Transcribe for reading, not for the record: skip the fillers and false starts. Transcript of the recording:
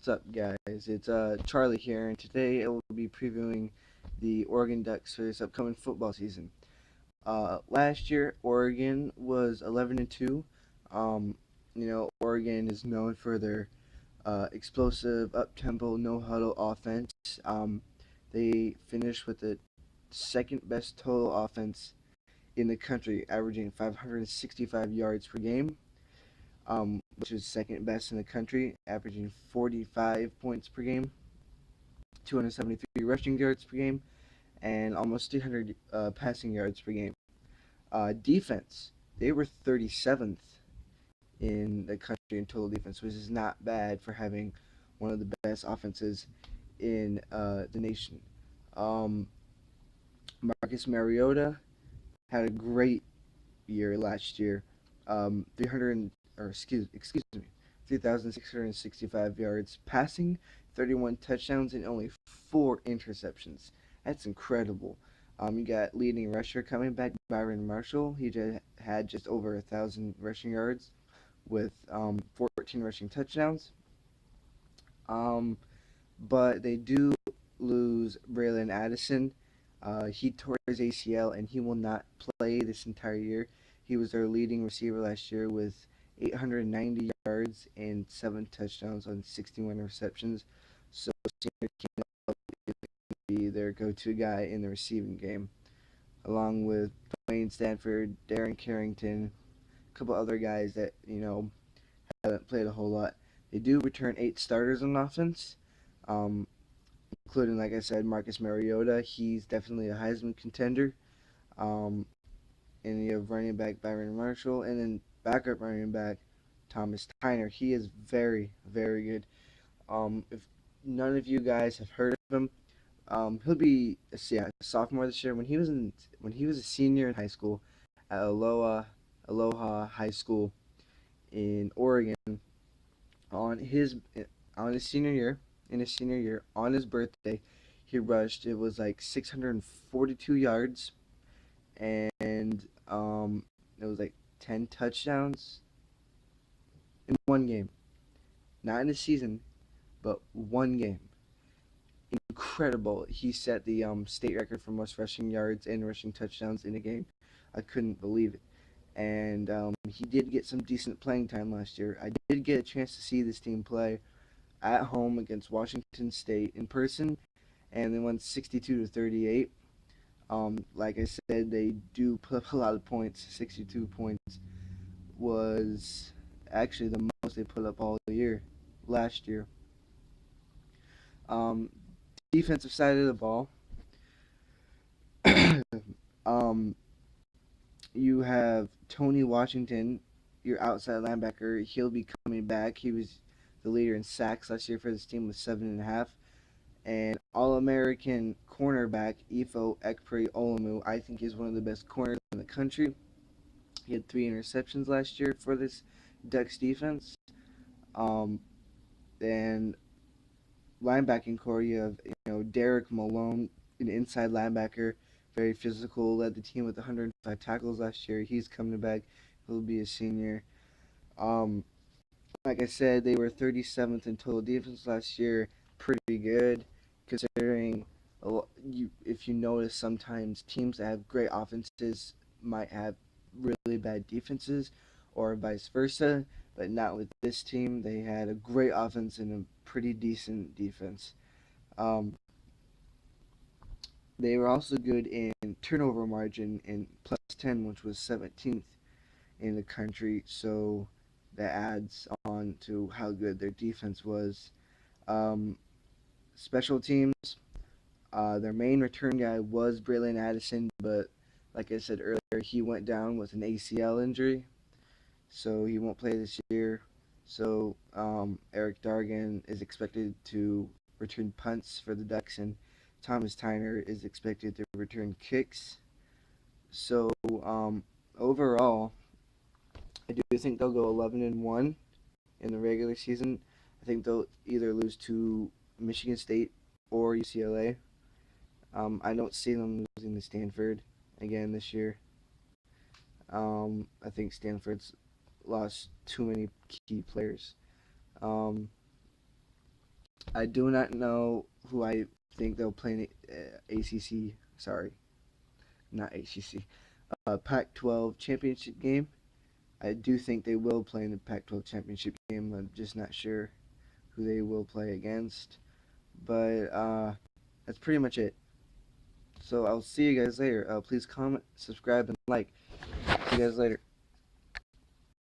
What's up, guys? It's Charlie here, and today I will be previewing the Oregon Ducks for this upcoming football season. Last year, Oregon was 11-2. Um, Oregon is known for their explosive, up-tempo, no-huddle offense. They finished with the second best total offense in the country, averaging 565 yards per game, which is second best in the country, averaging 45 points per game, 273 rushing yards per game, and almost 300 passing yards per game. Defense, they were 37th in the country in total defense, which is not bad for having one of the best offenses in the nation. Um, Marcus Mariota had a great year last year. 300 or excuse me, 3,665 yards passing, 31 touchdowns, and only 4 interceptions. That's incredible. You got leading rusher coming back, Byron Marshall. He just had just over 1,000 rushing yards with 14 rushing touchdowns. Um, but they do lose Braylon Addison. He tore his ACL and he will not play this entire year. He was their leading receiver last year with 890 yards and 7 touchdowns on 61 receptions. So Senior King is going to be their go-to guy in the receiving game, along with Wayne Stanford, Darren Carrington, a couple other guys that haven't played a whole lot. They do return 8 starters on offense. Um, Including, like I said, Marcus Mariota. He's definitely a Heisman contender. Um, and you have running back Byron Marshall, and then backup running back Thomas Tyner. He is very, very good. If none of you guys have heard of him, he'll be a sophomore this year. When he was a senior in high school at Aloha High School in Oregon, on his on his senior year, in his senior year, on his birthday, he rushed. It was like 642 yards, and it was like 10 touchdowns in one game. Not in a season, but one game. Incredible. He set the state record for most rushing yards and rushing touchdowns in a game. I couldn't believe it. And he did get some decent playing time last year. I did get a chance to see this team play at home against Washington State in person, and they won 62-38. Like I said, they do put up a lot of points. 62 points was actually the most they put up all year last year. Um, Defensive side of the ball, um, you have Tony Washington, your outside linebacker. He'll be coming back. He was the leader in sacks last year for this team with 7.5. And All-American cornerback Ifo Ekpre Olumu, I think he's one of the best corners in the country. He had 3 interceptions last year for this Ducks defense. Um, and linebacking core, you have Derek Malone, an inside linebacker, very physical, led the team with 105 tackles last year. He's coming back. He'll be a senior. Um, like I said, they were 37th in total defense last year. Pretty good, considering if you notice, sometimes teams that have great offenses might have really bad defenses, or vice versa. But not with this team. They had a great offense and a pretty decent defense. Um, they were also good in turnover margin in plus 10, which was 17th in the country. So that adds on to how good their defense was. Um, Special teams, their main return guy was Braylon Addison, but like I said earlier, he went down with an ACL injury, so he won't play this year. So Eric Dargan is expected to return punts for the Ducks, and Thomas Tyner is expected to return kicks. So overall, I do think they'll go 11-1 in the regular season. I think they'll either lose to Michigan State or UCLA. I don't see them losing to Stanford again this year. I think Stanford's lost too many key players. Um, I do not know who I think they'll play in ACC. Sorry, not ACC. Pac-12 championship game. I do think they will play in the Pac-12 championship game. I'm just not sure who they will play against. But that's pretty much it. So I'll see you guys later. Please comment, subscribe, and like. See you guys later.